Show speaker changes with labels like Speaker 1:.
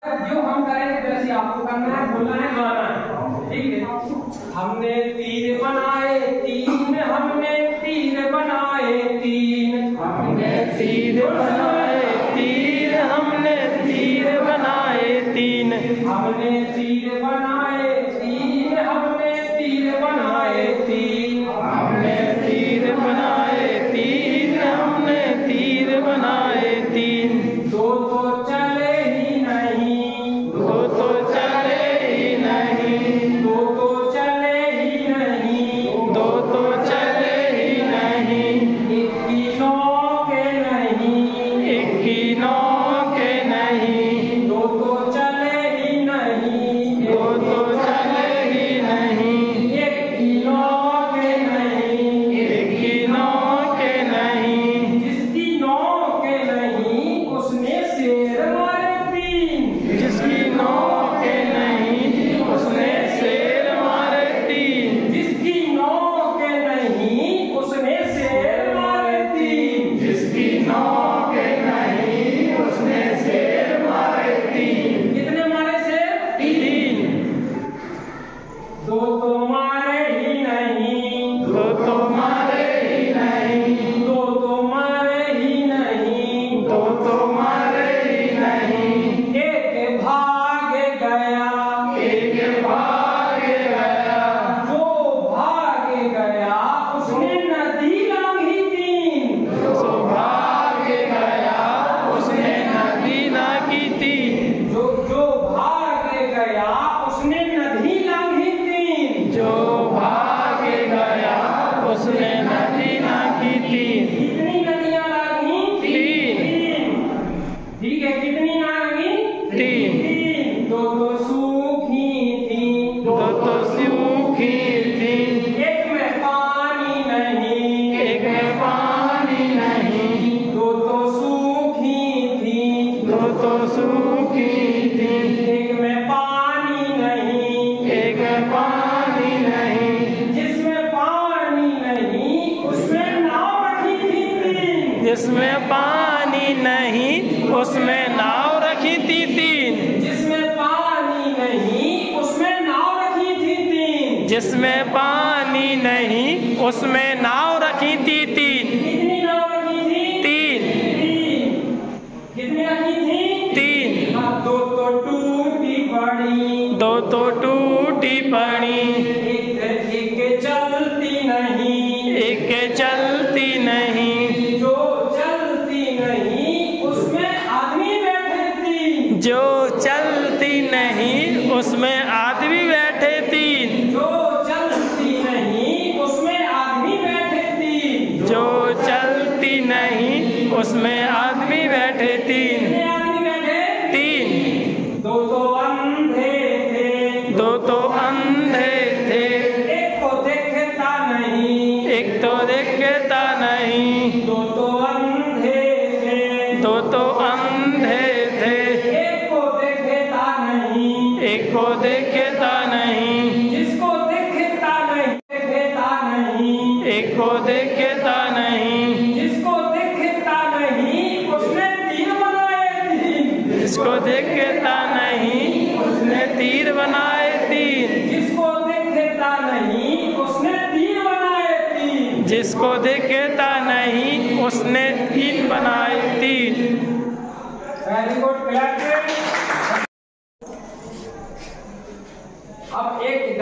Speaker 1: जो हम करेंगे वैसे आपको करना है, बोलना है, गाना है, ठीक है। हमने तीर बनाए तीन, हमने तीर बनाए तीन,
Speaker 2: हमने तीर बनाए तीन, हमने तीर बनाए तीन,
Speaker 1: हमने तीर बनाए तीन, हमने तीर बनाए तीन,
Speaker 2: हमने तीर बनाए तीन, हमने तीर बनाए तीन।
Speaker 1: दो तो चले ही नहीं,
Speaker 2: दो तो चले ही नहीं,
Speaker 1: दो तो चले ही नहीं,
Speaker 2: दो तो चले ही नहीं,
Speaker 1: एक की नौ के नहीं,
Speaker 2: एक की नौ के नहीं,
Speaker 1: दो तो चले ही नहीं,
Speaker 2: दो तो चले ही नहीं,
Speaker 1: एक की नौ के नहीं,
Speaker 2: एक की नौ के नहीं,
Speaker 1: जिसकी नौ के नहीं उसने शेर मारे तीन,
Speaker 2: जिसकी नौ के नहीं उसने शेर मारे तीन,
Speaker 1: जिसकी नौ के नहीं उसने शेर मारे तीन,
Speaker 2: जिसकी नौ के नहीं उसने शेर मारे तीन।
Speaker 1: कितने मारे शेर?
Speaker 2: तीन।
Speaker 1: दो तो मारे ही नहीं,
Speaker 2: दो तो मारे ही नहीं,
Speaker 1: दो तो मारे ही नहीं,
Speaker 2: दो तो मारे ही नहीं,
Speaker 1: एक भाग गया,
Speaker 2: एक भाग गया,
Speaker 1: जो भाग गया उसने नदी लांघी तीन,
Speaker 2: सो भाग गया उसने नदी ना की तीन,
Speaker 1: जो भाग गया उसने नदी लांघी तीन,
Speaker 2: जो भाग गया उसने नदी ना की तीन।
Speaker 1: कितनी नदियां लांघी?
Speaker 2: तीन।
Speaker 1: ठीक है, कितनी लांघी?
Speaker 2: तीन।
Speaker 1: तीन। दो तो सूखी थी,
Speaker 2: दो तो सूखी थी,
Speaker 1: एक में पानी नहीं,
Speaker 2: एक में पानी नहीं,
Speaker 1: दो तो सूखी थी,
Speaker 2: दो तो सूखी थी,
Speaker 1: एक में पानी नहीं,
Speaker 2: एक में पानी नहीं,
Speaker 1: जिसमें पानी नहीं उसमें नाव रखी थी तीन,
Speaker 2: जिसमें पानी नहीं उसमें नाव रखी थी तीन,
Speaker 1: जिसमें पानी नहीं उसमें नाव रखी थी तीन,
Speaker 2: जिसमें पानी नहीं उसमें नाव रखी थी तीन।
Speaker 1: कितनी नाव रखी थी?
Speaker 2: तीन।
Speaker 1: तीन। कितनी रखी थी?
Speaker 2: तीन।
Speaker 1: हाँ, दो तो टूटी पड़ी,
Speaker 2: दो तो टूटी पड़ी,
Speaker 1: एक चलती नहीं,
Speaker 2: एक चलती नहीं,
Speaker 1: जो चलती नहीं उसमें आदमी बैठे तीन,
Speaker 2: जो चलती नहीं उसमें आदमी बैठे तीन,
Speaker 1: जो चलती नहीं उसमें आदमी बैठे तीन,
Speaker 2: जो चलती नहीं उसमें आदमी बैठे तीन।
Speaker 1: कितने आदमी बैठे?
Speaker 2: तीन।
Speaker 1: दो तो अंधे थे,
Speaker 2: दो तो अंधे थे,
Speaker 1: एक को देखता नहीं,
Speaker 2: एक तो देखता नहीं,
Speaker 1: दो तो अंधे थे,
Speaker 2: दो तो अंधे थे,
Speaker 1: एक को देखता नहीं,
Speaker 2: एक को देखता नहीं,
Speaker 1: जिसको देखता नहीं देखता नहीं,
Speaker 2: एक को देखता नहीं,
Speaker 1: जिसको देखता नहीं उसने तीर बनाए तीन,
Speaker 2: जिसको देखता नहीं उसने तीर बनाए तीन,
Speaker 1: जिसको देखता नहीं उसने तीर बनाए तीन,
Speaker 2: जिसको देखता नहीं उसने तीर बनाए तीन।
Speaker 1: Very good, clap. अब एक